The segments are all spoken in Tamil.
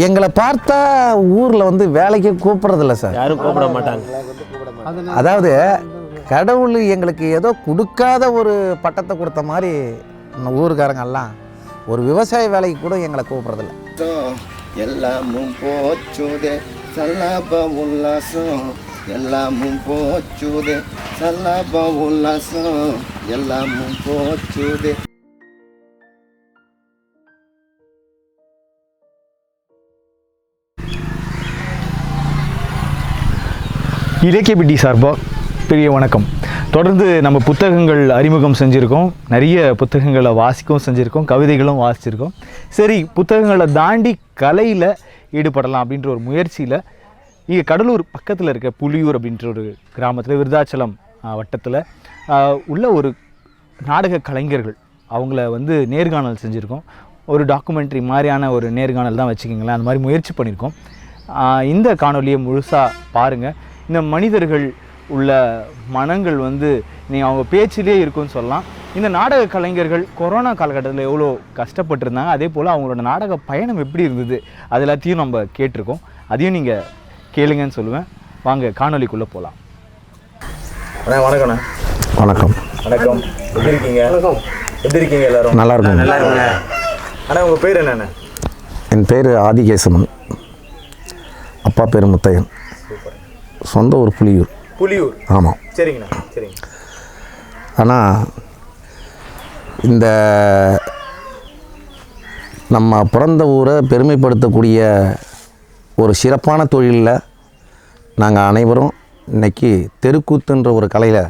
எங்களை பார்த்தா ஊரில் வந்து வேலைக்கு கூப்பிட்றதில்ல சார். யாரும் கூப்பிட மாட்டாங்க. அதாவது கடவுள் எங்களுக்கு ஏதோ கொடுக்காத ஒரு பட்டத்தை கொடுத்த மாதிரி ஊருக்காரங்கெல்லாம் ஒரு விவசாய வேலைக்கு கூட எங்களை கூப்பிட்றதில்ல. எல்லாமும் போச்சுதே சல்லாப உல்லாசம், எல்லாமும் போச்சுதே சல்லாப உல்லாசம், எல்லாமும் போச்சுதே. இலக்கியபிட்டி சார்பாக பெரிய வணக்கம். தொடர்ந்து நம்ம புத்தகங்கள் அறிமுகம் செஞ்சுருக்கோம், நிறைய புத்தகங்களை வாசிக்கவும் செஞ்சுருக்கோம், கவிதைகளும் வாசிச்சிருக்கோம். சரி, புத்தகங்களை தாண்டி கலையில் ஈடுபடலாம் அப்படின்ற ஒரு முயற்சியில் இங்கே கடலூர் பக்கத்தில் இருக்க புலியூர் அப்படின்ற ஒரு கிராமத்தில் விருதாச்சலம் வட்டத்தில் உள்ள ஒரு நாடக கலைஞர்கள் அவங்கள வந்து நேர்காணல் செஞ்சுருக்கோம். ஒரு டாக்குமெண்ட்ரி மாதிரியான ஒரு நேர்காணல் தான் வச்சுக்கிங்களேன், அந்த மாதிரி முயற்சி பண்ணியிருக்கோம். இந்த காணொலியை முழுசாக பாருங்கள். இந்த மனிதர்கள் உள்ள மனங்கள் வந்து நீங்கள் அவங்க பேச்சிலே இருக்குன்னு சொல்லலாம். இந்த நாடக கலைஞர்கள் கொரோனா காலகட்டத்தில் எவ்வளோ கஷ்டப்பட்டுருந்தாங்க, அதே போல் அவங்களோட நாடக பயணம் எப்படி இருந்தது அது எல்லாத்தையும் நம்ம கேட்டிருக்கோம். அதையும் நீங்கள் கேளுங்கன்னு சொல்லுவேன். வாங்க காணொலிக்குள்ளே போகலாம். அண்ணா வணக்கண்ணா. வணக்கம். வணக்கம். எப்படி இருக்கீங்க? வணக்கம். எப்படி இருக்கீங்க எல்லாரும்? நல்லா இருக்கும். நல்லா இருக்குங்க. அண்ணா உங்கள் பேர் என்னென்ன? என் பேர் ஆதிகேசவன், அப்பா பேர் முத்தையன், சொந்த ஊர் புலியூர். புலியூர்? ஆமாம். சரிங்கண்ணா, சரிங்க. ஆனால் இந்த நம்ம பிறந்த ஊரை பெருமைப்படுத்தக்கூடிய ஒரு சிறப்பான தொழிலில் நாங்கள் அனைவரும் இன்றைக்கி தெருக்கூத்துன்ற ஒரு கலையில்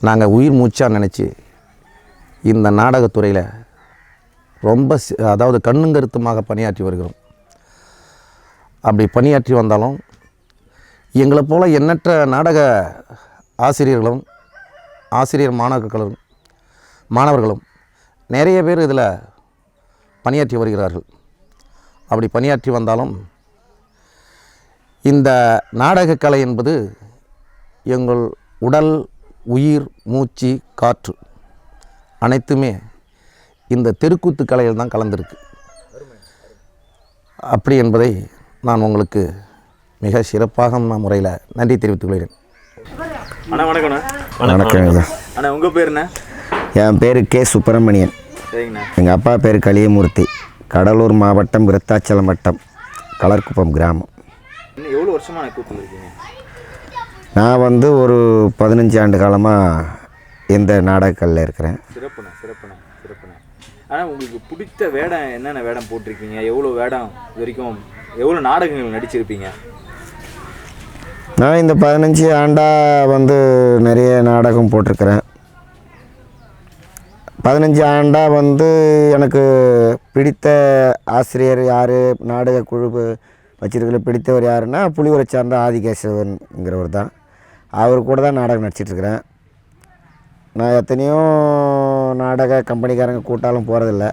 நாங்கள் உயிர் மூச்சாக நினச்சி இந்த நாடகத்துறையில் ரொம்ப அதாவது கண்ணும் கருத்துமாக பணியாற்றி வருகிறோம். அப்படி பணியாற்றி வந்தாலும் எங்களை போல் எண்ணற்ற நாடக ஆசிரியர்களும் ஆசிரியர் மாணவர்களும் நிறைய பேர் இதில் பணியாற்றி வருகிறார்கள். அப்படி பணியாற்றி வந்தாலும் இந்த நாடகக்கலை என்பது எங்கள் உடல், உயிர், மூச்சு, காற்று அனைத்துமே இந்த தெருக்கூத்து கலையில் தான் கலந்திருக்கு. அப்படி என்பதை நான் உங்களுக்கு மிக சிறப்பாக முறையில் நன்றி தெரிவித்துக் கொள்கிறேன். அண்ணா வணக்கண்ணா. வணக்கம். அண்ணா உங்கள் பேர் என்ன? என் பேர் கே சுப்பிரமணியன். சரிங்கண்ணா. எங்கள் அப்பா பேர் கலியமூர்த்தி. கடலூர் மாவட்டம் விருத்தாச்சலம் வட்டம் கலர்குப்பம் கிராமம். எவ்வளோ வருஷமாக கூப்பிட்டு இருக்கீங்க? நான் வந்து ஒரு 15 ஆண்டு காலமாக இந்த நாடகக்கல்லில் இருக்கிறேன். சிறப்புண்ணா, சிறப்புண்ணா, சிறப்புண்ணா. ஆனால் உங்களுக்கு பிடித்த வேடம் என்னென்ன வேடம் போட்டிருக்கீங்க? எவ்வளோ வேடம் இது வரைக்கும் எவ்வளோ நாடகங்கள் நடிச்சிருப்பீங்க? நான் இந்த 15 ஆண்டாக வந்து நிறைய நாடகம் போட்டிருக்கிறேன். 15 ஆண்டாக வந்து எனக்கு பிடித்த ஆசிரியர் யார், நாடக குழு வச்சிருக்கிற பிடித்தவர் யாருன்னா புலியூரை சார்ந்த ஆதிகேசவன்கிறவர் தான். அவர் கூட தான் நாடகம் நடிச்சிட்ருக்கிறேன். நான் எத்தனையோ நாடக கம்பெனிக்காரங்க கூட்டாலும் போகிறதில்ல.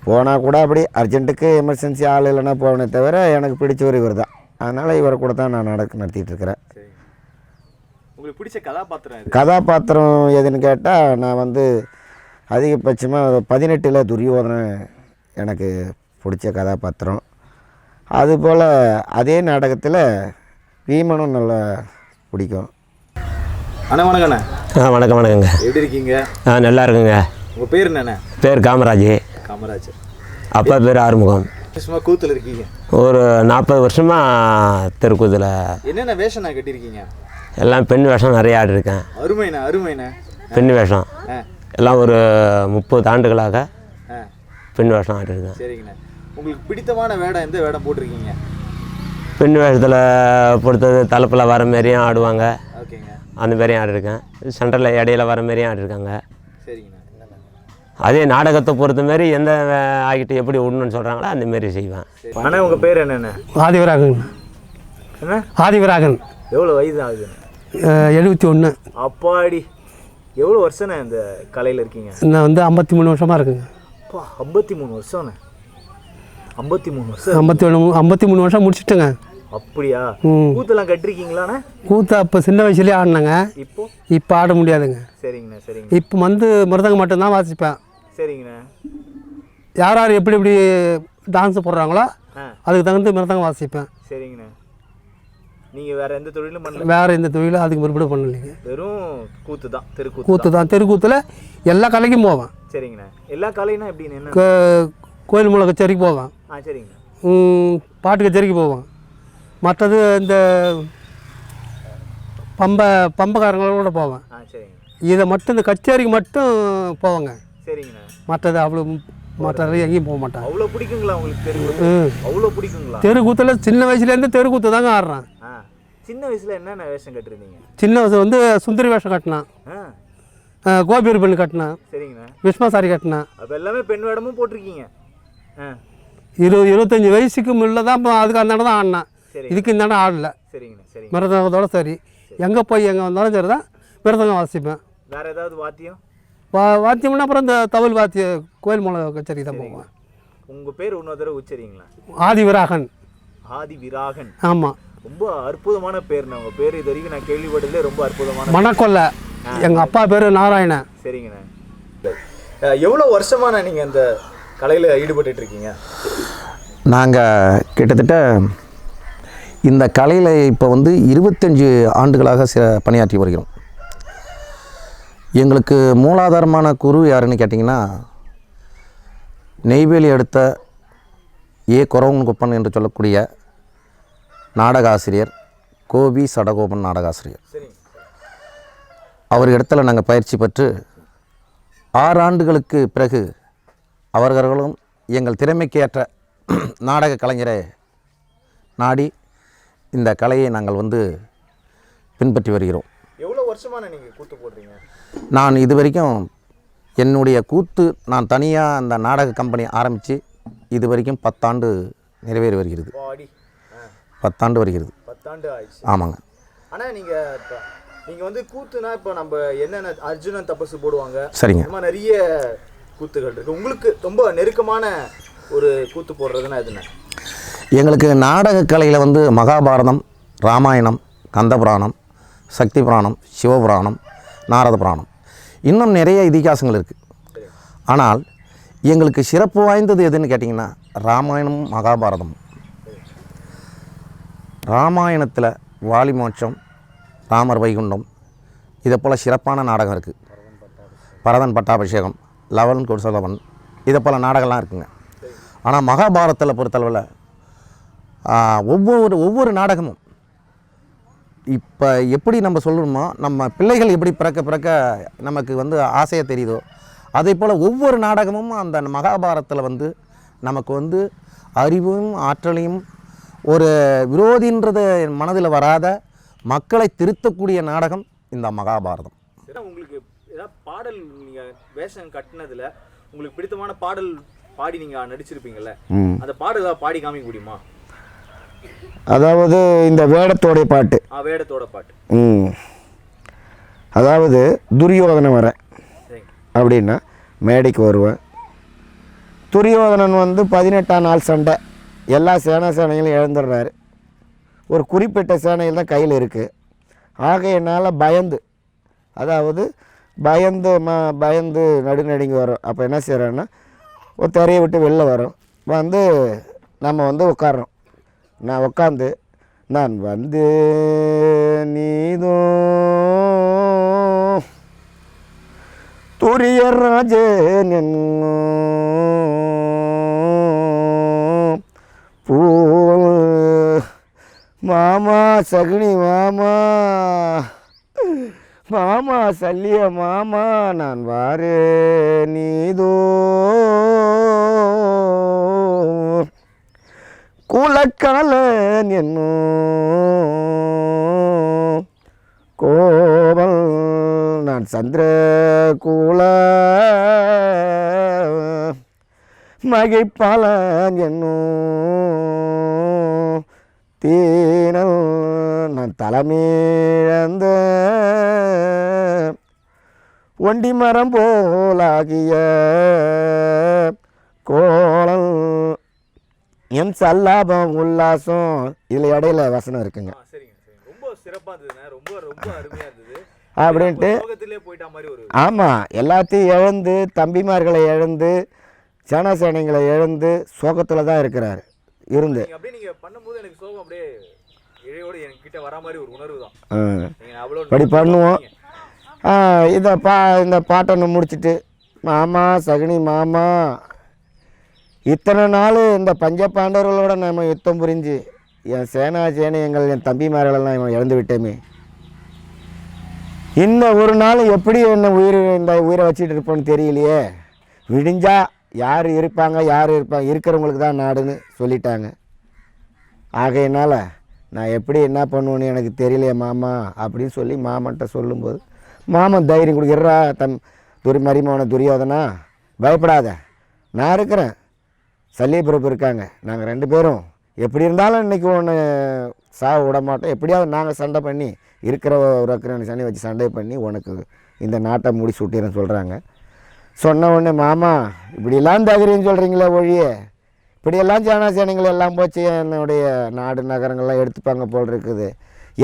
போனால் கூட அப்படி அர்ஜென்ட்டுக்கு எமர்ஜென்சி ஆள் இல்லைன்னா போவனே தவிர எனக்கு பிடிச்சவர் இவர் தான். அதனால் இவரை கூட தான் நான் நாடகம் நடத்திட்டுருக்கிறேன். உங்களுக்கு பிடிச்ச கதாபாத்திரம் எதுன்னு கேட்டால் நான் வந்து அதிகபட்சமாக 18 துரியோதனன் எனக்கு பிடிச்ச கதாபாத்திரம். அதுபோல் அதே நாடகத்தில் வீமனும் நல்லா பிடிக்கும். அண்ணா வணக்கண்ணா. வணக்கம். வணக்கங்க. எப்படி இருக்கீங்க? நல்லா இருக்குங்க. உங்கள் பேர் என்னண்ணே? பேர் காமராஜ். காமராஜ். அப்பா பேர் ஆறுமுகம். சும்மா கூத்தில் இருக்கீங்க? ஒரு 40 வருஷமாக தெருக்கூத்தில். என்னென்ன வேஷம் நான் கட்டியிருக்கீங்க? எல்லாம் பெண் வேஷம் நிறைய ஆடிருக்கேன். அருமைண்ணா, அருமைண்ணா. பெண் வேஷம் எல்லாம் ஒரு 30 ஆண்டுகளாக பெண் வேஷம் ஆடிருக்கேன். சரிங்கண்ணா. உங்களுக்கு பிடித்தமான வேடம் எந்த வேடம் போட்டிருக்கீங்க? பெண் வேஷத்தில் பொறுத்தது தலைப்பில் வர மாரியும் ஆடுவாங்க. ஓகேங்க. அந்த மாரியும் ஆடிருக்கேன். சென்டரில் இடையில வர மாரியும் ஆடிருக்காங்க. சரிங்கண்ணா. அதே நாடகத்தை பொறுத்த மாரி எந்த ஆகிட்டு எப்படி விடணும்னு சொல்கிறாங்களோ அந்தமாரி செய்வேன். ஆனால் உங்கள் பேர் என்னென்ன? ஆதிவராகன். என்ன? ஆதிவராகன். எவ்வளோ வயது ஆகுது? 71. அப்பாடி, எவ்வளோ வருஷண்ணே இந்த கலையில் இருக்கீங்க? நான் வந்து 53 வருஷமாக இருக்குங்க. அப்பா, 53 வருஷம்ண்ணே. 53 வருஷம். 53 வருஷம் முடிச்சுட்டுங்க. அப்படியா? கூத்தெல்லாம் கட்டிருக்கீங்களாண்ணே? கூத்து அப்போ சின்ன வயசுலேயே ஆடினாங்க. இப்போ ஆட முடியாதுங்க. சரிங்கண்ணா, சரிங்க. இப்போ வந்து மிருதங்கம் மட்டும்தான் வாசிப்பேன். சரிங்கண்ணா. யார் யார் எப்படி எப்படி டான்ஸ் போடுறாங்களோ அதுக்கு தகுந்த மிருதங்கம் வாசிப்பேன். சரிங்கண்ணா. நீங்கள் வேறு எந்த தொழிலும் பண்ணல? வேறு எந்த தொழிலும் அதுக்கு முற்பட பண்ணலைங்க. வெறும் கூத்து தான், தெருக்கூத்து கூத்து தான். தெருக்கூத்தில் எல்லா கலைக்கும் போவேன். சரிங்கண்ணா. எல்லா கலைனா எப்படின்னு என்ன? கோயில் மூல கச்சேரிக்கு போவேன். சரிங்கண்ணா. பாட்டு கச்சேரிக்கு போவேன். மற்றது இந்த பம்பக்காரங்களோட போவேன். சரிங்க. இதை மட்டும் இந்த கச்சேரிக்கு மட்டும் போவாங்க. சரிங்கண்ணா. மற்றது அவ்வளோ மற்ற எங்கேயும் போக மாட்டாங்க. அவ்வளோ பிடிக்குங்களா உங்களுக்கு தெருக்கூத்து? அவ்வளோ பிடிக்குங்களா? தெருக்கூத்தில் சின்ன வயசுலேருந்து தெருக்கூத்து தாங்க ஆடுறேன். சின்ன வயசில் என்னென்ன வேஷம் கட்டுருந்தீங்க? சின்ன வயசு வந்து சுந்தரி வேஷம் கட்டினேன், கோபியர் பெண் கட்டினேன், சரிங்கண்ணா, விஸ்மா சாரி கட்டினேன். அப்போ எல்லாமே பெண் வேடமும் போட்டிருக்கீங்க. 25 வயசுக்கு முன்னே தான் இப்போ அதுக்கு அந்த இடம் தான் ஆடினேன். இதுக்கு இந்த இடம் ஆடலை. சரிங்கண்ணா. சரி. மிருதங்கத்தோட சரி எங்கே போய் எங்கே வந்தாலும் சரி தான் மிருதங்கம் வாசிப்பேன். வேறு ஏதாவது வாத்தியம்? வாத்தியம்னா அப்புறம் இந்த தவில் வாத்திய கோயில் மூல கச்சேரி தான் போவேன். உங்கள் பேர் இன்னொரு தடவை உச்சரிங்களா? ஆதி விராகன். ஆதி விராகன். ஆமாம். ரொம்ப அற்புதமான பேர்ண்ணா. உங்கள் பேர் இது வரைக்கும் நான் கேள்விப்பட்டதுலேயே ரொம்ப அற்புதமான. மணக்கொல்லை. எங்கள் அப்பா பேர் நாராயணன். சரிங்கண்ணா. எவ்வளோ வருஷமான நீங்கள் இந்த கலையில் ஈடுபட்டு இருக்கீங்க? நாங்கள் கிட்டத்தட்ட இந்த கலையில் இப்போ வந்து 25 ஆண்டுகளாக பணியாற்றி வருகிறோம். எங்களுக்கு மூலாதாரமான குரு யாருன்னு கேட்டிங்கன்னா, நெய்வேலி அடுத்த கொரவன்குப்பன் என்று சொல்லக்கூடிய நாடக ஆசிரியர் கோபி சடகோபன் நாடக ஆசிரியர். அவர் இடத்துல நாங்கள் பயிற்சி பெற்று 6 ஆண்டுகளுக்கு பிறகு அவர்களும் எங்கள் திறமைக்கு ஏற்ற நாடக கலைஞரை நாடி இந்த கலையை நாங்கள் வந்து பின்பற்றி வருகிறோம். எவ்வளோ வருஷமான நீங்கள் கூத்து போடுறீங்க? நான் இது வரைக்கும் என்னுடைய கூத்து நான் தனியாக அந்த நாடக கம்பெனி ஆரம்பித்து இது வரைக்கும் 10 ஆண்டு நிறைவேறி வருகிறது. 10 ஆண்டு வருகிறது. 10 ஆண்டு ஆயிடுச்சு. ஆமாங்க. ஆனால் நீங்கள் வந்து கூத்துனா இப்போ நம்ம என்னென்ன அர்ஜுனன் தபசு போடுவாங்க. சரிங்க. இந்த மாதிரி நிறைய கூத்துகள் இருக்குது. உங்களுக்கு ரொம்ப நெருக்கமான ஒரு கூத்து போடுறதுன்னா எதுனா? எங்களுக்கு நாடக கலையில் வந்து மகாபாரதம், ராமாயணம், கந்தபுராணம், சக்தி புராணம், சிவபுராணம், நாரத புராணம், இன்னும் நிறைய இதிகாசங்கள் இருக்குது. ஆனால் எங்களுக்கு சிறப்பு வாய்ந்தது எதுன்னு கேட்டிங்கன்னா ராமாயணமும் மகாபாரதமும். ராமாயணத்தில் வாலி மோட்சம், ராமர் வைகுண்டம், இதை போல் சிறப்பான நாடகம் இருக்குது. பரதன் பட்டாபிஷேகம், லவன் குருசலவன், இதை போல் நாடகம்லாம் இருக்குங்க. ஆனால் மகாபாரதத்தில் பொறுத்தளவில் ஒவ்வொரு நாடகமும் இப்போ எப்படி நம்ம சொல்லணுமோ, நம்ம பிள்ளைகள் எப்படி பிறக்க நமக்கு வந்து ஆசையாக தெரியுதோ, அதே போல் ஒவ்வொரு நாடகமும் அந்த மகாபாரதத்தில் வந்து நமக்கு வந்து அறிவும் ஆற்றலையும் ஒரு விரோதின்றது மனதில் வராத மக்களை திருத்தக்கூடிய நாடகம் இந்த மகாபாரதம். உங்களுக்கு ஏதாவது பாடல் நீங்கள் வேஷம் கட்டினதில் உங்களுக்கு பிடித்தமான பாடல் பாடி நீங்கள் நடிச்சிருப்பீங்கள்ல, அந்த பாடலை பாடி காமிக்க முடியுமா? அதாவது இந்த வேடத்தோடைய பாட்டு. வேடத்தோட பாட்டு. அதாவது துரியோதனன் வரேன் அப்படின்னா மேடைக்கு வருவேன். துரியோதனன் வந்து 18ஆம் நாள் சண்டை எல்லா சேனைகளும் இழந்துடுறாரு. ஒரு குறிப்பிட்ட சேனையில் தான் கையில் இருக்குது. ஆக என்னால் பயந்து நடுநடுங்கி வரும். அப்போ என்ன செய்கிறேன்னா ஒரு திரையை விட்டு வெளில வரும். வந்து நம்ம வந்து உட்காரோம். நான் உட்காந்து நான் வந்து நீதோ துரியர் ராஜன் பூ மாமா சகுனி மாமா சல்லிய மாமா நான் வாரே நீதோ குலக்காலன் என்னும் கோவல் நான் சந்திர கூல மகிழ்பாலன் என்னும் தீனல் நான் தலைமீழந்த ஒண்டி மரம் போலாகிய கோளல் என் சல்லாபம் உல்லாசம். இதில் இடையில வசனம் இருக்குங்க. ரொம்ப சிறப்பாக இருந்ததுண்ணே. ரொம்ப அருமையாக இருந்தது அப்படின்ட்டு. போயிட்ட மாதிரி ஒரு. ஆமாம், எல்லாத்தையும் இழந்து தம்பிமார்களை இழந்து சேனைங்களை இழந்து சோகத்தில் தான் இருக்கிறாரு இருந்து. அப்படியே நீங்கள் பண்ணும்போது எனக்கு சோகம் அப்படியே இழையோடு என்கிட்ட வர மாதிரி ஒரு உணர்வு தான். அப்படி பண்ணுவோம். இந்த பாட்டை முடிச்சுட்டு மாமா சகுனி மாமா இத்தனை நாள் இந்த பஞ்சபாண்டவர்களோட நம்ம யுத்தம் புரிஞ்சு என் சேனைகள் என் தம்பிமார்களெல்லாம் இவன் இழந்து விட்டேமே, இந்த ஒரு நாள் எப்படி என்ன இந்த உயிரை வச்சுட்டு இருப்போன்னு தெரியலையே, விடிஞ்சா யார் இருப்பாங்க இருக்கிறவங்களுக்கு தான் நாடுன்னு சொல்லிட்டாங்க. ஆகையினால் நான் எப்படி என்ன பண்ணுவேன்னு எனக்கு தெரியலையே மாமா அப்படின்னு சொல்லி மாமன்ட்ட சொல்லும்போது மாமன் தைரியம் கொடுக்குறா, மரிமோன துரியோதனா பயப்படாத, நான் இருக்கிறேன், சல்லியபிரபு இருக்காங்க, நாங்கள் 2 பேரும் எப்படி இருந்தாலும் இன்றைக்கி ஒன்று சாவு விட மாட்டோம், எப்படியாவது நாங்கள் சண்டை பண்ணி இருக்கிற ஒரு அக்கறை சண்டை வச்சு சண்டை பண்ணி உனக்கு இந்த நாட்டை முடிச்சு விட்டுறேன்னு சொல்கிறாங்க. சொன்ன உடனே மாமா இப்படியெல்லாம் தைரியம் சொல்கிறீங்களே ஒழிய இப்படியெல்லாம் சேனைகள் எல்லாம் போச்சு என்னுடைய நாடு நகரங்கள்லாம் எடுத்துப்பாங்க போல் இருக்குது,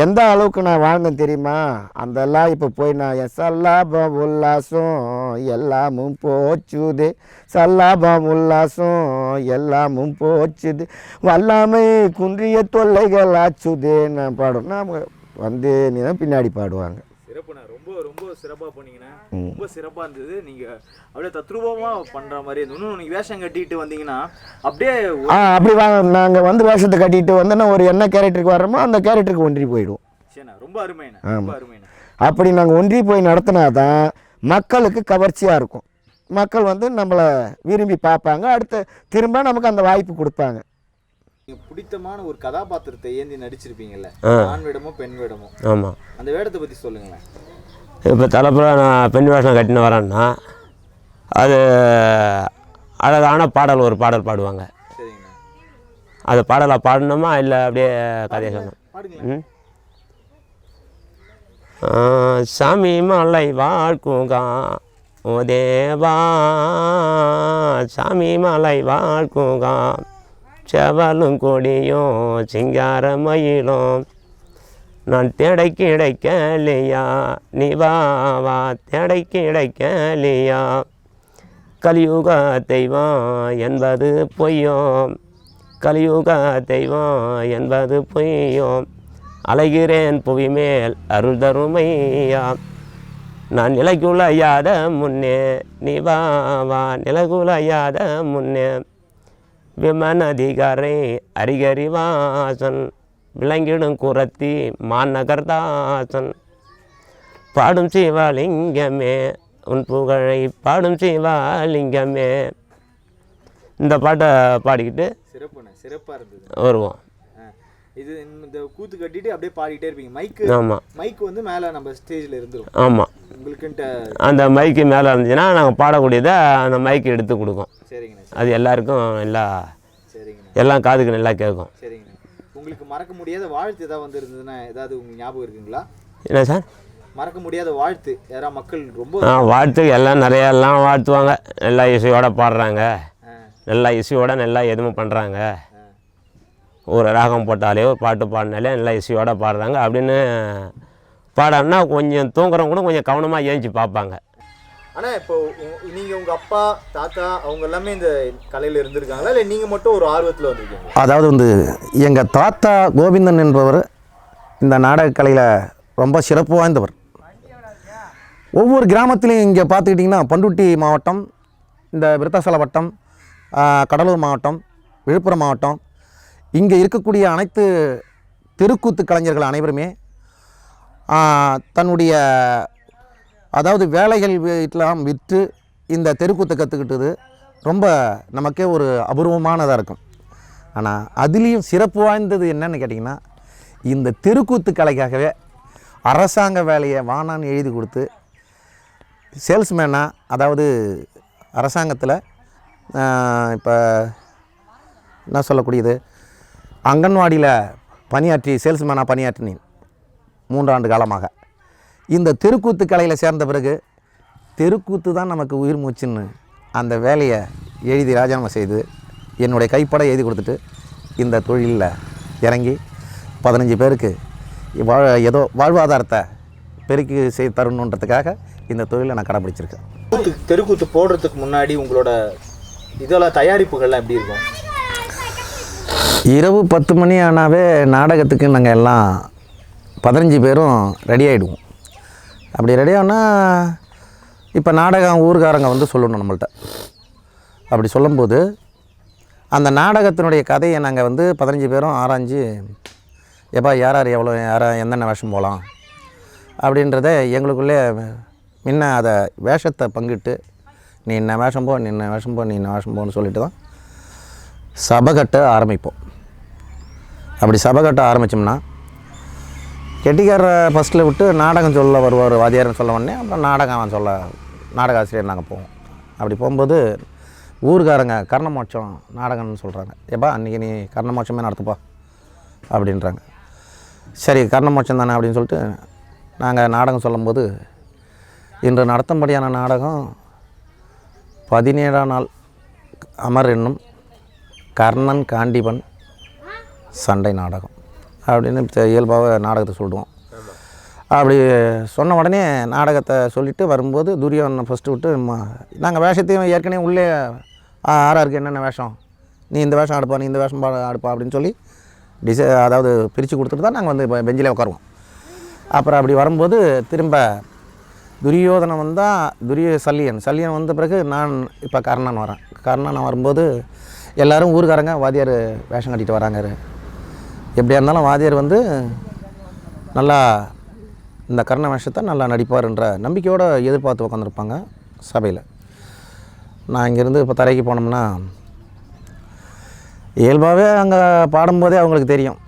எந்த அளவுக்கு நான் வாழ்ந்தேன் தெரியுமா, அதெல்லாம் இப்போ போய் நான் சல்லாபம் உல்லாசம் எல்லாமும் போச்சுது, சல்லாபம் உல்லாசம் எல்லாமும் போச்சுது, வல்லாமை குன்றிய தொல்லைகள் ஆச்சுதே நான் பாடும். நான் வந்து நீ தான் பின்னாடி பாடுவாங்க. சிறப்புண்ணா, ரொம்ப ரொம்ப சிறப்பாக பண்ணீங்கன்னா, ரொம்ப சிறப்பாக இருந்தது. நீங்கள் அப்படியே தத்ரூபமாக பண்ணுற மாதிரி இன்னும் நீங்கள் வேஷம் கட்டிட்டு வந்தீங்கன்னா அப்படியே அப்படி வாங்க. நாங்கள் வந்து வேஷத்தை கட்டிட்டு வந்தோன்னா ஒரு என்ன கேரக்டருக்கு வர்றோமோ அந்த கேரக்டருக்கு ஒன்றி போயிடுவோம். சரிண்ணா, ரொம்ப அருமைண்ணா, ரொம்ப அருமைண்ணா. அப்படி நாங்கள் ஒன்றி போய் நடத்தினா தான் மக்களுக்கு கவர்ச்சியாக இருக்கும், மக்கள் வந்து நம்மளை விரும்பி பார்ப்பாங்க, அடுத்து திரும்ப நமக்கு அந்த வாய்ப்பு கொடுப்பாங்க. நீங்கள் பிடித்தமான ஒரு கதாபாத்திரத்தை ஏந்தி நடிச்சிருப்பீங்கல்ல, ஆண் வேடமோ பெண் வேடமோ, ஆமாம், அந்த வேடத்தை பற்றி சொல்லுங்களேன். இப்போ தலைப்புற நான் பெண் வேஷம் கட்டின்னு வரேன்னா அது அழகான பாடல் ஒரு பாடல் பாடுவாங்க. சரிங்கண்ணா, அது பாடலாக பாடணுமா இல்லை அப்படியே கதையை சொல்லணும்? பாடுங்களேன். சாமி மலை வாழ்க்குங்கா ஓ தேவா, சாமி மலை வாழ்க்குங்கா, செவலும் கொடியும் சிங்கார மயிலும், நான் தேடை கிடைக்கலையா நீ வா தேடை கிடைக்கலையா, கலியுக தெய்வம் என்பது பொய்யும், கலியுக தெய்வம் என்பது பொய்யும், அலைகிறேன் புவி மேல் அருள் தருமையா, நான் நிலைக்குலையாத முன்னே நீ வா நிலைக்குலையாத முன்னே, விமன் அதிகாரை அரிகரிவாசன் விளங்கிடும் குரத்தி மாநகர்தாசன், பாடும் சிவலிங்கமே உன் புகழை பாடும் சிவலிங்கமே. இந்த பாட்டை பாடிக்கிட்டு சிறப்பாக இருந்தது வருவோம். இது இந்த கூத்து கட்டிட்டு அப்படியே பாடிக்கிட்டே இருப்பீங்க. மைக்கு, ஆமாம், மைக்கு வந்து மேலே நம்ம ஸ்டேஜில் இருந்துரும். ஆமாம், உங்களுக்குன்ட்டு அந்த மைக்கு மேலே இருந்துச்சுன்னா நாங்கள் பாடக்கூடியதை அந்த மைக்கு எடுத்து கொடுக்கும். சரிங்கண்ணா, அது எல்லாருக்கும் நல்லா, சரிங்கண்ணா, எல்லாம் காதுக்கு நல்லா கேட்கும். சரிங்கண்ணா. உங்களுக்கு மறக்க முடியாத வாழ்த்து ஏதாவது வந்து இருந்ததுன்னா ஏதாவது உங்களுக்கு ஞாபகம் இருக்குங்களா? என்ன சார்? மறக்க முடியாத வாழ்த்து யாராவது மக்கள் ரொம்ப வாழ்த்து எல்லாம் நிறையா எல்லாம் வாழ்த்துவாங்க, நல்லா இசையோடு பாடுறாங்க, நல்லா இசையோட நல்லா எதுவும் பண்ணுறாங்க, ஒரு ராகம் போட்டாலே ஒரு பாட்டு பாடினாலே நல்லா இசையோடு பாடுறாங்க அப்படின்னு பாடன்னா கொஞ்சம் தூங்குறவங்க கூட கொஞ்சம் கவனமாக ஏஞ்சி பார்ப்பாங்க. ஆனால் இப்போ நீங்கள் உங்கள் அப்பா தாத்தா அவங்க எல்லாமே இந்த கலையில் இருந்திருக்காங்களா, இல்லை நீங்கள் மட்டும் ஒரு ஆர்வத்தில் வந்திருக்கீங்க? அதாவது வந்து எங்கள் தாத்தா கோவிந்தன் என்பவர் இந்த நாடகக்கலையில் ரொம்ப சிறப்பு வாய்ந்தவர். ஒவ்வொரு கிராமத்திலையும் இங்கே பார்த்துக்கிட்டிங்கன்னா பண்ருட்டி மாவட்டம், இந்த விருத்தாசல வட்டம், கடலூர் மாவட்டம், விழுப்புரம் மாவட்டம், இங்கே இருக்கக்கூடிய அனைத்து தெருக்கூத்து கலைஞர்கள் அனைவருமே தன்னுடைய அதாவது வேலைகள் வீட்டெலாம் விற்று இந்த தெருக்கூத்தை கற்றுக்கிட்டது ரொம்ப நமக்கே ஒரு அபூர்வமானதாக இருக்கும். ஆனால் அதுலேயும் சிறப்பு வாய்ந்தது என்னன்னு கேட்டிங்கன்னா, இந்த தெருக்கூத்து கலைக்காகவே அரசாங்க வேலையை வானான்னு எழுதி கொடுத்து சேல்ஸ்மேனாக, அதாவது அரசாங்கத்தில் இப்போ என்ன சொல்லக்கூடியது, அங்கன்வாடியில் பணியாற்றி சேல்ஸ்மேனாக பணியாற்றினேன் 3 ஆண்டு காலமாக. இந்த தெருக்கூத்து கலையில் சேர்ந்த பிறகு தெருக்கூத்து தான் நமக்கு உயிர் மூச்சுன்னு அந்த வேலையை எழுதி ராஜினாமா செய்து என்னுடைய கைப்பட எழுதி கொடுத்துட்டு இந்த தொழிலில் இறங்கி 15 பேருக்கு ஏதோ வாழ்வாதாரத்தை பெருக்கி செய்து தரணுன்றதுக்காக இந்த தொழிலை நான் கடைப்பிடிச்சிருக்கேன். தெருக்கூத்து போடுறதுக்கு முன்னாடி உங்களோட இதெல்லாம் தயாரிப்புகள்லாம் எப்படி இருக்கும்? இரவு 10 மணி ஆனாவே நாடகத்துக்கு நாங்கள் எல்லாம் 15 பேரும் ரெடி ஆகிடுவோம். அப்படி ரெடி ஆனால் இப்போ நாடகம் ஊர்காரங்க வந்து சொல்லணும் நம்மள்ட்ட. அப்படி சொல்லும்போது அந்த நாடகத்தினுடைய கதையை நாங்கள் வந்து 15 பேரும் ஆராய்ஞ்சு எப்பா யார் யார் எவ்வளோ யார் என்னென்ன வேஷம் போகலாம் அப்படின்றத எங்களுக்குள்ளே முன்ன அதை வேஷத்தை பங்கிட்டு நீ என்ன வேஷம் போ, நீ என்ன வேஷம் போ, நீ என்ன வேஷம் போன்னு சொல்லிட்டு தான் சபை கட்ட ஆரம்பிப்போம். அப்படி சபை கட்ட ஆரம்பித்தோம்னா கெட்டிக்காரரை ஃபஸ்ட்டில் விட்டு நாடகம் சொல்ல வருவார், வாத்தியார்னு சொல்ல உடனே அப்புறம் நாடகம் சொல்ல நாடக ஆசிரியர் நாங்கள் போவோம். அப்படி போகும்போது ஊர்காரங்க கர்ணமோட்சம் நாடகம்னு சொல்கிறாங்க. எப்பா அன்றைக்கி நீ கர்ணமோட்சமே நடத்துப்பா அப்படின்றாங்க. சரி கர்ணமோட்சம் தானே அப்படின்னு சொல்லிட்டு நாங்கள் நாடகம் சொல்லும்போது இன்று நடத்தும்படியான நாடகம் 17ஆம் நாள் அமர் என்னும் கர்ணன் காண்டிபன் சண்டை நாடகம் அப்படின்னு இயல்பாக நாடகத்தை சொல்லுவோம். அப்படி சொன்ன உடனே நாடகத்தை சொல்லிவிட்டு வரும்போது துரியோதனை ஃபஸ்ட்டு விட்டு நாங்கள் வேஷத்தையும் ஏற்கனவே உள்ளே ஆறாருக்கு என்னென்ன வேஷம், நீ இந்த வேஷம் அடுப்பா, நீ இந்த வேஷம் அடுப்பா அப்படின்னு சொல்லி அதாவது பிரித்து கொடுத்துட்டு தான் நாங்கள் வந்து பெஞ்சிலே உட்காருவோம். அப்புறம் அப்படி வரும்போது திரும்ப துரியோதனை வந்தால் சல்லியன் வந்த பிறகு நான் இப்போ கர்ணன் வரேன். கர்ணன் வரும்போது எல்லோரும் ஊருக்காரங்க வாத்தியார் வேஷம் கட்டிட்டு வராங்க. எப்படியா இருந்தாலும் வாத்தியார் வந்து நல்லா இந்த கர்ண வேஷத்தை நல்லா நடிப்பார்ன்ற நம்பிக்கையோடு எதிர்பார்த்து உட்காந்துருப்பாங்க சபையில். நான் இங்கேருந்து இப்போ தரைக்கு போனோம்னா இயல்பாகவே அங்கே பாடும்போதே அவங்களுக்கு தெரியும்.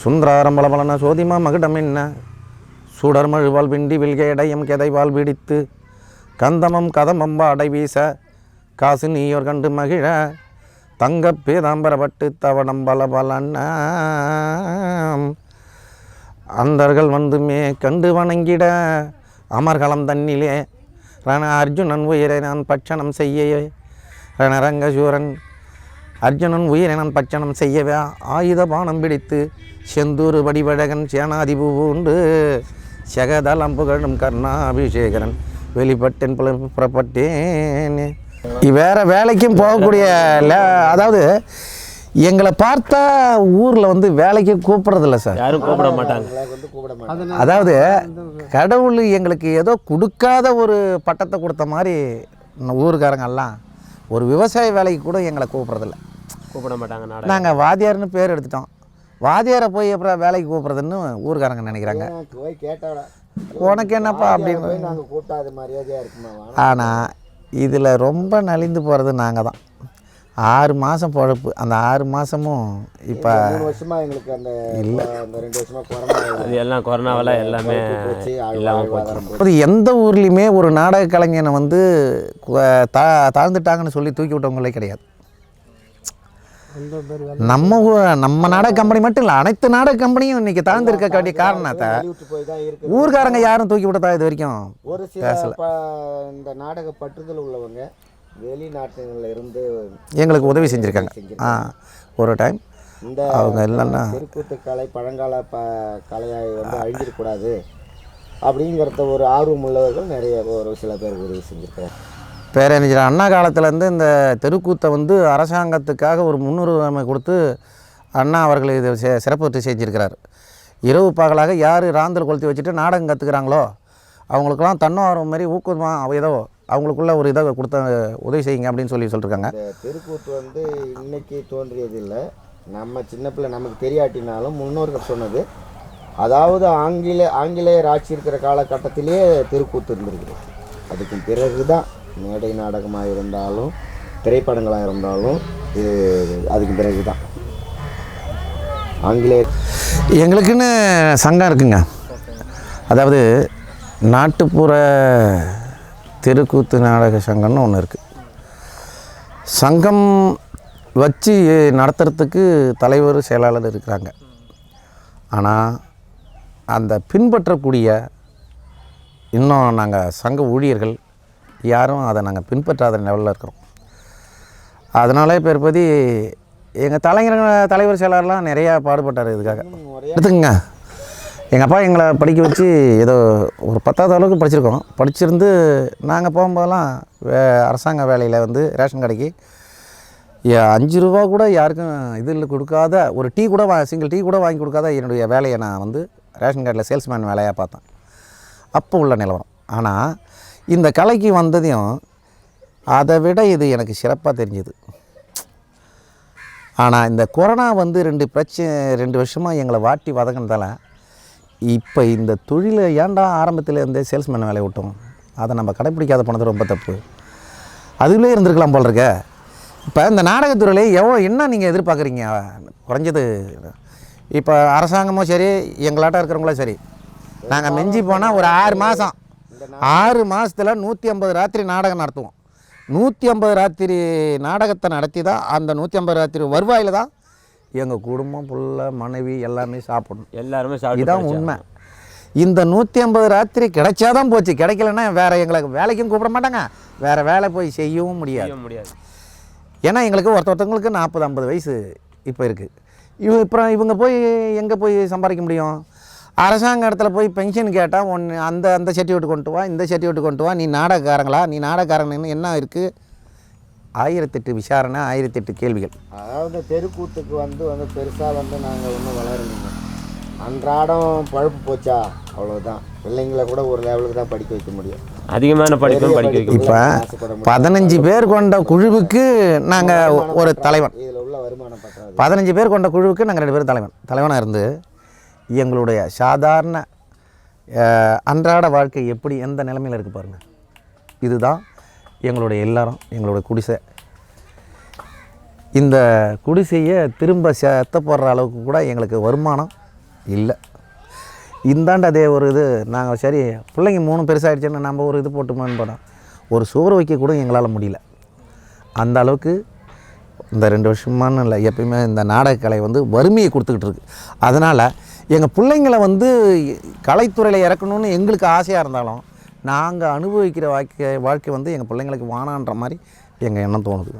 சுந்தராரம் பலபலன சோதிமா மகுடம் என்ன சூடர்மழு வால் பிண்டி வில்கையடையம் கெதை வால் பிடித்து கந்தமம் கதமம் அடை வீச காசு நீயோர் கண்டு மகிழ தங்க பேதாம்பரப்பட்டு தவணம் பலபலன்ன அந்தர்கள் வந்துமே கண்டு வணங்கிட அமர்கலம் தன்னிலே அர்ஜுனன் உயிரை நான் பட்சணம் செய்ய ரணரங்கசூரன் அர்ஜுனன் உயிரை நான் பட்சணம் செய்யவே ஆயுத பானம் பிடித்து செந்தூர் வடிவழகன் சேனாதிபு உண்டு செகதலம் புகழும் கர்ணாபிஷேகரன் வெளிப்பட்டேன் புறப்பட்டேன். வேறு வேலைக்கும் போகக்கூடிய அதாவது எங்களை பார்த்தா ஊரில் வந்து வேலைக்கு கூப்பிட்றதில்ல சார், யாரும் கூப்பிட மாட்டாங்க. அதாவது கடவுள் எங்களுக்கு ஏதோ கொடுக்காத ஒரு பட்டத்தை கொடுத்த மாதிரி ஊருக்காரங்கெல்லாம் ஒரு விவசாய வேலைக்கு கூட எங்களை கூப்பிட்றதில்ல, கூப்பிட மாட்டாங்க. நாங்கள் வாத்தியார்னு பேர் எடுத்துட்டோம். வாத்தியாரை போய் அப்புறம் வேலைக்கு கூப்பிட்றதுன்னு ஊருக்காரங்க நினைக்கிறாங்க. உனக்கு என்னப்பா அப்படின்னு. ஆனால் இதில் ரொம்ப நலிந்து போகிறது நாங்கள் தான். 6 மாதம் பொழப்பு. அந்த 6 மாதமும் இப்போ 3 வருஷமாக எங்களுக்கு அந்த இல்லை 2 வருஷமாக கொரோனா எல்லாம் கொரோனாவெல்லாம் எல்லாமே இல்லாமல் போச்சு. அது எந்த ஊர்லேயுமே ஒரு நாடக கலைஞனை வந்து தாழ்ந்துட்டாங்கன்னு சொல்லி தூக்கி விட்டவங்களே கிடையாது. நம்ம நாடக கம்பெனி மட்டும் இல்லை, அனைத்து நாடக கம்பெனியும் இன்றைக்கி தாழ்ந்திருக்க வேண்டிய காரணத்தை ஊர்காரங்க யாரும் தூக்கி விட்டதா இது வரைக்கும் ஒரு சில இந்த நாடக பற்றுதல் உள்ளவங்க வெளிநாட்டுகளில் இருந்து எங்களுக்கு உதவி செஞ்சுருக்காங்க. ஒரு டைம் இந்த அவங்க இல்லைன்னா தெருக்கூத்து கலை பழங்கால கலையை வந்து அழிஞ்சிடக்கூடாது அப்படிங்கிறத ஒரு ஆர்வம் உள்ளவர்கள் நிறைய ஒரு சில பேருக்கு உதவி செஞ்சுருக்காங்க. பேரறிஞர் அண்ணா காலத்துலேருந்து இந்த தெருக்கூத்தை வந்து அரசாங்கத்துக்காக ஒரு முன்னுரிமை கொடுத்து அண்ணா அவர்கள் இதை சிறப்பு செஞ்சுருக்கிறார். இரவு பகலாக யார் ராந்தல் கொளுத்தி வச்சுட்டு நாடகம் கற்றுக்கிறாங்களோ அவங்களுக்கெல்லாம் தன்னார்வம் மாதிரி ஊக்கமாக ஏதோ அவங்களுக்குள்ள ஒரு இதை கொடுத்த உதவி செய்யுங்க அப்படின்னு சொல்லியிருக்காங்க. இந்த தெருக்கூத்து வந்து இன்னைக்கு தோன்றியது இல்லை, நம்ம சின்ன பிள்ளை நமக்கு தெரியாட்டினாலும் முன்னோர்கள் சொன்னது. அதாவது ஆங்கிலேயர் ஆட்சி இருக்கிற காலகட்டத்திலே தெருக்கூத்து இருந்திருக்குது. அதுக்கு பிறகு தான் மேடை நாடகமாக இருந்தாலும் திரைப்படங்களாக இருந்தாலும் இது அதுக்கு பிறகு தான் ஆங்கிலேயர். எங்களுக்குன்னு சங்கம் இருக்குங்க. அதாவது நாட்டுப்புற தெருக்கூத்து நாடக சங்கம்னு ஒன்று இருக்குது. சங்கம் வச்சு நடத்துறதுக்கு தலைவர் செயலாளர் இருக்கிறாங்க. ஆனால் அந்த பின்பற்றக்கூடிய இன்னும் நாங்கள் சங்க ஊழியர்கள் யாரும் அதை நாங்கள் பின்பற்றாத லெவலில் இருக்கிறோம். அதனால இப்போ இருப்பதி எங்கள் தலைவர் செயலாளர்லாம் நிறையா பாடுபட்டார் இதுக்காக. எடுத்துக்கங்க, எங்கள் அப்பா எங்களை படிக்க வச்சு ஏதோ ஒரு 10வது அளவுக்கு படிச்சிருக்கோம். படிச்சிருந்து நாங்கள் போகும்போதெல்லாம் அரசாங்க வேலையில் வந்து ரேஷன் கடைக்கு 5 ரூபா கூட யாருக்கும் இதில் கொடுக்காத ஒரு டீ கூட சிங்கிள் டீ கூட வாங்கி கொடுக்காத என்னுடைய வேலையை நான் வந்து ரேஷன் கடையில் சேல்ஸ்மேன் வேலையாக பார்த்தேன். அப்போ உள்ள நிலவரம். ஆனால் இந்த கலைக்கு வந்ததையும் அதை விட இது எனக்கு சிறப்பாக தெரிஞ்சுது. ஆனால் இந்த கொரோனா வந்து 2 வருஷமாக எங்களை வாட்டி வதங்கினதால இப்போ இந்த தொழிலை ஏன்டா ஆரம்பத்தில் இருந்தே சேல்ஸ்மேன் வேலையை விட்டோம், அதை நம்ம கடைப்பிடிக்காத போனது ரொம்ப தப்பு. அதுலேயே இருந்திருக்கலாம் போல் இருக்க. இப்போ இந்த நாடகத்துறையில் என்ன நீங்கள் எதிர்பார்க்குறீங்க? குறைஞ்சது இப்போ அரசாங்கமும் சரி, எங்களாட்டம் இருக்கிறவங்களும் சரி, நாங்கள் மிஞ்சி போனால் ஒரு 6 மாதத்தில் 150 ராத்திரி நாடகம் நடத்துவோம். 150 ராத்திரி நாடகத்தை நடத்தி தான் அந்த 150 ராத்திரி வருவாயில் தான் எங்கள் குடும்பம் புள்ள மனைவி எல்லாமே சாப்பிடணும். எல்லாருமே இதுதான் உண்மை. இந்த 150 ராத்திரி கிடைச்சாதான் போச்சு. கிடைக்கலன்னா வேறு எங்களுக்கு வேலைக்கும் கூப்பிட மாட்டாங்க, வேறு வேலை போய் செய்யவும் முடியாது. ஏன்னா எங்களுக்கு ஒருத்தவங்களுக்கு 40-50 வயசு இப்போ இருக்குது. இவங்க போய் எங்கே போய் சம்பாதிக்க முடியும்? அரசாங்க இடத்துல போய் பென்ஷன் கேட்டால் அந்த சர்டிஃபிகேட் கொண்டு வா, இந்த சர்டிஃபிகேட் கொண்டு வா, நீ நாடகக்காரங்கன்னு என்ன இருக்குது? 1008 விசாரணை, 1008 கேள்விகள். அதாவது தெருக்கூத்துக்கு வந்து பெருசாக நாங்கள் ஒன்றும் வளரலைங்க. அன்றாடம் பழப்பு போச்சா அவ்வளோதான். பிள்ளைங்களை கூட ஒரு லெவலுக்கு தான் படிக்க வைக்க முடியும். அதிகமான படிப்பு படிக்க வைக்க. இப்போ 15 பேர் கொண்ட குழுவுக்கு நாங்கள் ஒரு தலைவன். இதில் உள்ள வருமானம் பற்றாது. 15 பேர் கொண்ட குழுவுக்கு நாங்கள் 2 பேரும் தலைவனாக இருந்து எங்களுடைய சாதாரண அன்றாட வாழ்க்கை எப்படி எந்த நிலைமையில் இருக்குது பாருங்கள். இதுதான் எங்களுடைய எல்லாரும் எங்களுடைய குடிசை. இந்த குடிசையை திரும்ப செத்த போடுற அளவுக்கு கூட எங்களுக்கு வருமானம் இல்லை. இந்தாண்டு அதே ஒரு இது நாங்கள் சரி பிள்ளைங்க 3 பெருசாகிடுச்சுன்னு நம்ம ஒரு இது போட்டுமான்னு போனோம். ஒரு சோறு வைக்க கூட எங்களால் முடியல. அந்த அளவுக்கு இந்த 2 வருஷமானு இல்லை, எப்பயுமே இந்த நாடகக்கலை வந்து வறுமையை கொடுத்துக்கிட்டு இருக்குது. அதனால் எங்கள் பிள்ளைங்களை வந்து கலைத்துறையில் இறக்கணும்னு எங்களுக்கு ஆசையாக இருந்தாலும் நாங்கள் அனுபவிக்கிற வாழ்க்கை வந்து எங்கள் பிள்ளைங்களுக்கு வானான்ற மாதிரி எங்கள் எண்ணம் தோணுது.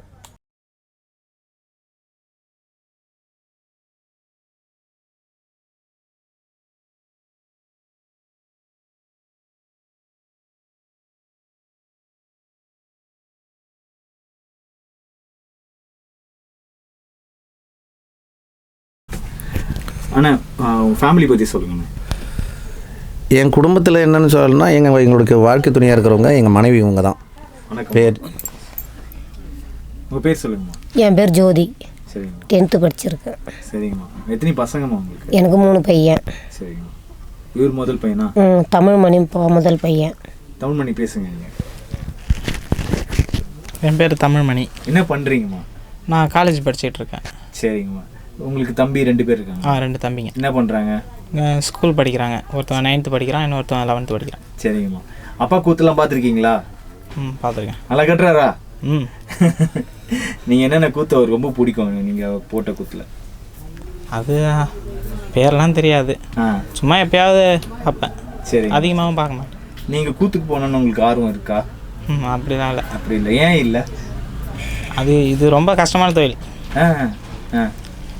ஆனால் உங்கள் ஃபேமிலி பற்றி சொல்லுங்கண்ணா. என் குடும்பத்தில் என்னென்னு சொல்லணும்னா எங்களுக்கு வாழ்க்கை துணையாக இருக்கிறவங்க எங்கள் மனைவி இவங்க தான். பேர் உங்கள் பேர் சொல்லுங்கம்மா. என் பேர் ஜோதி. சரிங்கம்மா. 10th படிச்சிருக்கேன். சரிங்கம்மா. எத்தனை பசங்கம்மா உங்களுக்கு? எனக்கு 3 பையன். சரிங்கம்மா. இவர் முதல் பையனா? தமிழ்மணி முதல் பையன். தமிழ்மணி பேசுங்க. என் பேர் தமிழ்மணி. என்ன பண்ணுறீங்கம்மா? நான் காலேஜ் படிச்சுட்டு இருக்கேன். சரிங்கம்மா. உங்களுக்கு தம்பி 2 பேர் இருக்காங்க? 2 தம்பிங்க. என்ன பண்ணுறாங்க? ஸ்கூல் படிக்கிறாங்க. ஒருத்தன் 9th படிக்கிறான், இன்னொருத்தன் 11th படிக்கிறான். சரிங்கம்மா. அப்பா கூத்துலாம் பார்த்துருக்கீங்களா? பார்த்துருக்கேன். நல்லா கட்டுறாரா? நீங்கள் என்னென்ன கூத்து அவருக்கு ரொம்ப பிடிக்கும் நீங்கள் போட்ட கூத்தில்? அது பேரெல்லாம் தெரியாது, சும்மா எப்பயாவது பார்ப்பேன். சரி. அதிகமாகவும் பார்க்க மாட்டேன். நீங்கள் கூத்துக்கு போகணுன்னு உங்களுக்கு ஆர்வம் இருக்கா? அப்படிலாம் இல்லை. அப்படி இல்லை. ஏன் இல்லை? இது ரொம்ப கஷ்டமான தொழில்.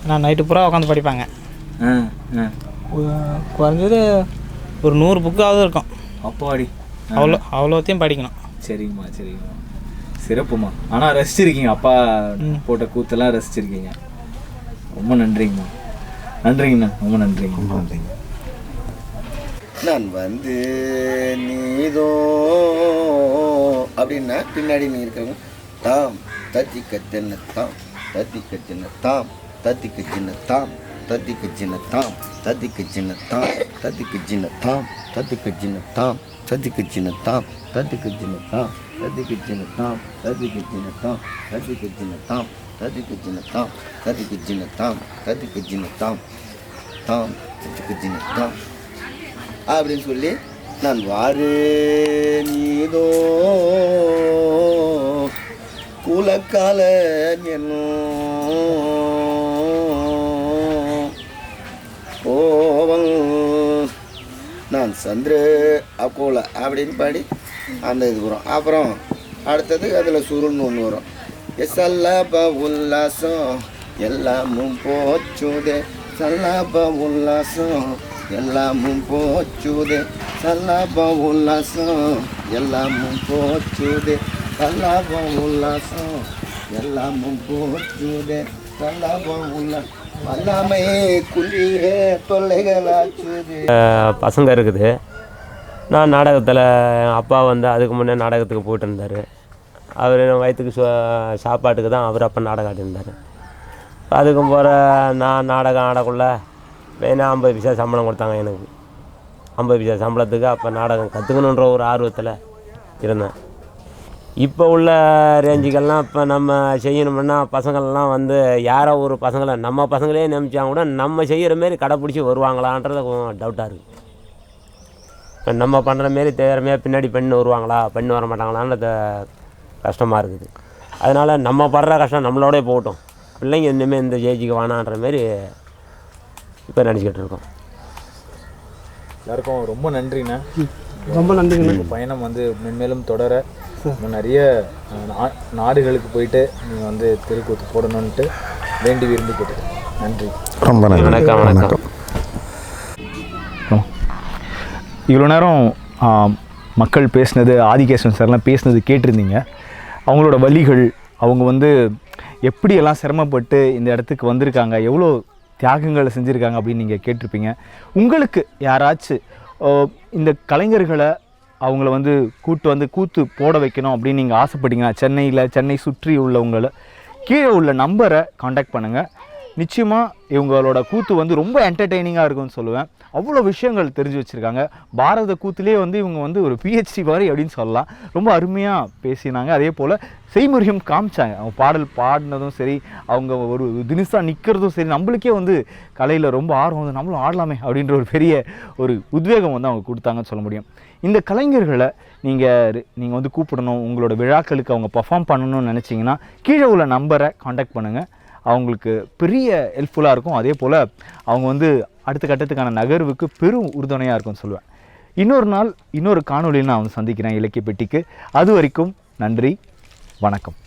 நான் நைட்டு பூரா உட்காந்து படிப்பாங்க. குறைஞ்சது ஒரு 100 புக்காவது இருக்கும். அப்பாடி. அவ்வளோத்தையும் படிக்கணும். சரிங்கம்மா. சரிங்கம்மா. சிறப்புமா. ஆனால் ரசிச்சிருக்கீங்க, அப்பா போட்ட கூத்தெல்லாம் ரசிச்சிருக்கீங்க. ரொம்ப நன்றிங்கம்மா. நன்றிங்கண்ணா. ரொம்ப நன்றிங்க. நான் வந்து நீதோ அப்படின்னா பின்னாடி நீ இருக்கிறவங்க தாம் தத்திக்க சின்ன தாம் தத்திக்க சின்ன தாம் தத்திக்க சின்ன தாம் தத்திக்க சின்ன தாம் தத்திக்க சின்ன தாம் தத்திக்க சின்ன தாம் தத்திக்க சின்ன தாம் தத்திக்க சின்ன தாம் தத்திக்க சின்ன தாம் தத்திக்க சின்ன தாம் தத்திக்க சின்ன தாம் தத்திக்க சின்ன தாம் தத்திக்க சின்ன தாம் தத்திக்க சின்ன தாம் தத்திக்க சின்ன தாம் தாம் தத்திக்க சின்ன தாம் அப்படின்னு சொல்லி நான் வாரு நீதோ குலக்கால என்னும் கோவல் நான் சந்திர அக்கோல அப்படின்னு பாடி அந்த இது வரும். அப்புறம் அடுத்தது அதில் சுருன்னு ஒன்று வரும். சல்லாப உல்லாசம் எல்லாமும் போச்சுதே சல்லாப உல்லாசம் எல்லாமும் போச்சுதே சல்லாபம் உல்லாசம் எல்லாமும் போச்சுதே சல்லாபம் உல்லாசம் எல்லாமும் போச்சுதே சல்லாபம் உல்லாசம் எல்லாமே குளிரே தொல்லைகளாச்சுதே. பசங்க இருக்குது. நான் நாடகத்தில் அப்பா வந்து அதுக்கு முன்னே நாடகத்துக்கு போயிட்டு இருந்தார். அவர் வயிற்றுக்கு சாப்பாட்டுக்கு தான் அவர் அப்போ நாடகம் ஆடிருந்தார். அதுக்கும் போகிற நான் நாடகம் ஆடக்குள்ள மெயினாக 50 பைசா சம்பளம் கொடுத்தாங்க எனக்கு. 50 பைசா சம்பளத்துக்கு அப்போ நாடகம் கற்றுக்கணுன்ற ஒரு ஆர்வத்தில் இருந்தேன். இப்போ உள்ள ரேஞ்சுக்கெல்லாம் இப்போ நம்ம செய்யணும்னா பசங்கள்லாம் வந்து யாரோ ஒரு பசங்களை நம்ம பசங்களே நியமிச்சா கூட நம்ம செய்கிற மாரி கடைப்பிடிச்சி வருவாங்களான்றது கொஞ்சம் டவுட்டாக இருக்குது. இப்போ நம்ம பண்ணுற மாரி திறமையாக பின்னாடி பெண் வருவாங்களா, பெண் வர மாட்டாங்களான்றது கஷ்டமாக இருக்குது. அதனால் நம்ம படுற கஷ்டம் நம்மளோடே போகட்டும், பிள்ளைங்க இனிமேல் இந்த ஜேஜிக்கு வேணான்ற மாரி இப்போ நினச்சிக்கிட்டு இருக்கோம். எல்லாருக்கும் ரொம்ப நன்றிண்ணா. ரொம்ப நன்றிங்கண்ணா. உங்கள் பயணம் வந்து மென்மேலும் தொடர இன்னும் நிறைய நாடுகளுக்கு போயிட்டு நீங்கள் வந்து தெருக்கூத்து போடணுன்ட்டு வேண்டி விரும்பி கேட்டேன். நன்றி. ரொம்ப நன்றி. வணக்கம் வணக்கம். இவ்வளோ நேரம் மக்கள் பேசினது, ஆதிகேசவன் சார்லாம் பேசினது கேட்டிருந்தீங்க. அவங்களோட வழிகள், அவங்க வந்து எப்படியெல்லாம் சிரமப்பட்டு இந்த இடத்துக்கு வந்திருக்காங்க, எவ்வளோ தியாகங்களை செஞ்சுருக்காங்க அப்படின்னு நீங்கள் கேட்டிருப்பீங்க. உங்களுக்கு யாராச்சும் இந்த கலைஞர்களை அவங்கள வந்து கூத்து போட வைக்கணும் அப்படின்னு நீங்கள் ஆசைப்பட்டீங்கன்னா சென்னை சுற்றி உள்ளவங்களை கீழே உள்ள நம்பரை காண்டாக்ட் பண்ணுங்கள். நிச்சயமாக இவங்களோட கூத்து வந்து ரொம்ப என்டர்டெய்னிங்காக இருக்கும்னு சொல்லுவேன். அவ்வளோ விஷயங்கள் தெரிஞ்சு வச்சுருக்காங்க. பாரத கூத்துலேயே வந்து இவங்க வந்து ஒரு PhD மாதிரி அப்படின்னு சொல்லலாம். ரொம்ப அருமையாக பேசினாங்க. அதே போல் செய்முறையும் காமிச்சாங்க. அவங்க பாடல் பாடினதும் சரி, அவங்க ஒரு தினிசாக நிற்கிறதும் சரி, நம்மளுக்கே வந்து கலையில் ரொம்ப ஆர்வம் வந்து நம்மளும் ஆடலாமே அப்படின்ற ஒரு பெரிய ஒரு உத்வேகம் வந்து அவங்க கொடுத்தாங்கன்னு சொல்ல முடியும். இந்த கலைஞர்களை நீங்கள் வந்து கூப்பிடணும், உங்களோட விழாக்களுக்கு அவங்க பர்ஃபார்ம் பண்ணணும்னு நினச்சிங்கன்னா கீழே உள்ள நம்பரை காண்டாக்ட் பண்ணுங்கள். அவங்களுக்கு பெரிய ஹெல்ப்ஃபுல்லாக இருக்கும். அதே போல் அவங்க வந்து அடுத்த கட்டத்துக்கான நகர்வுக்கு பெரும் உறுதுணையாக இருக்கும்னு சொல்லுவேன். இன்னொரு நாள் இன்னொரு காணொலியில் நான் வந்து சந்திக்கிறேன் இலக்கிய பெட்டிக்கு. அது வரைக்கும் நன்றி, வணக்கம்.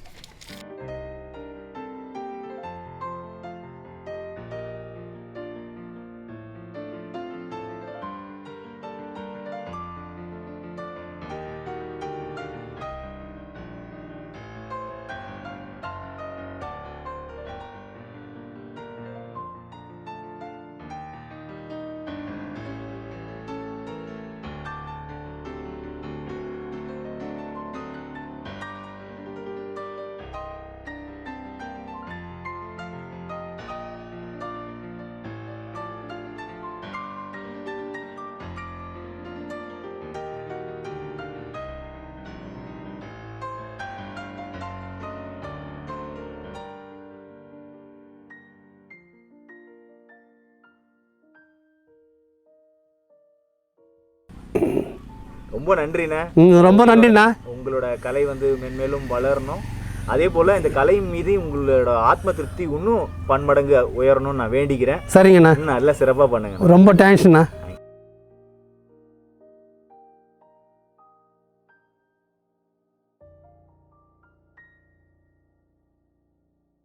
ரொம்ப நன்றிண்ணே. ரொம்ப நன்றிண்ணா. உங்களோட கலை வந்து மென்மேலும் வளரணும். அதே போல் இந்த கலை மீது உங்களோட ஆத்ம திருப்தி இன்னும் பன்மடங்கு உயரணும்னு நான் வேண்டிக்கிறேன். சரிங்கண்ணா. நல்லா சிறப்பாக பண்ணுங்க. ரொம்ப தேங்க்ஸ்ண்ணா.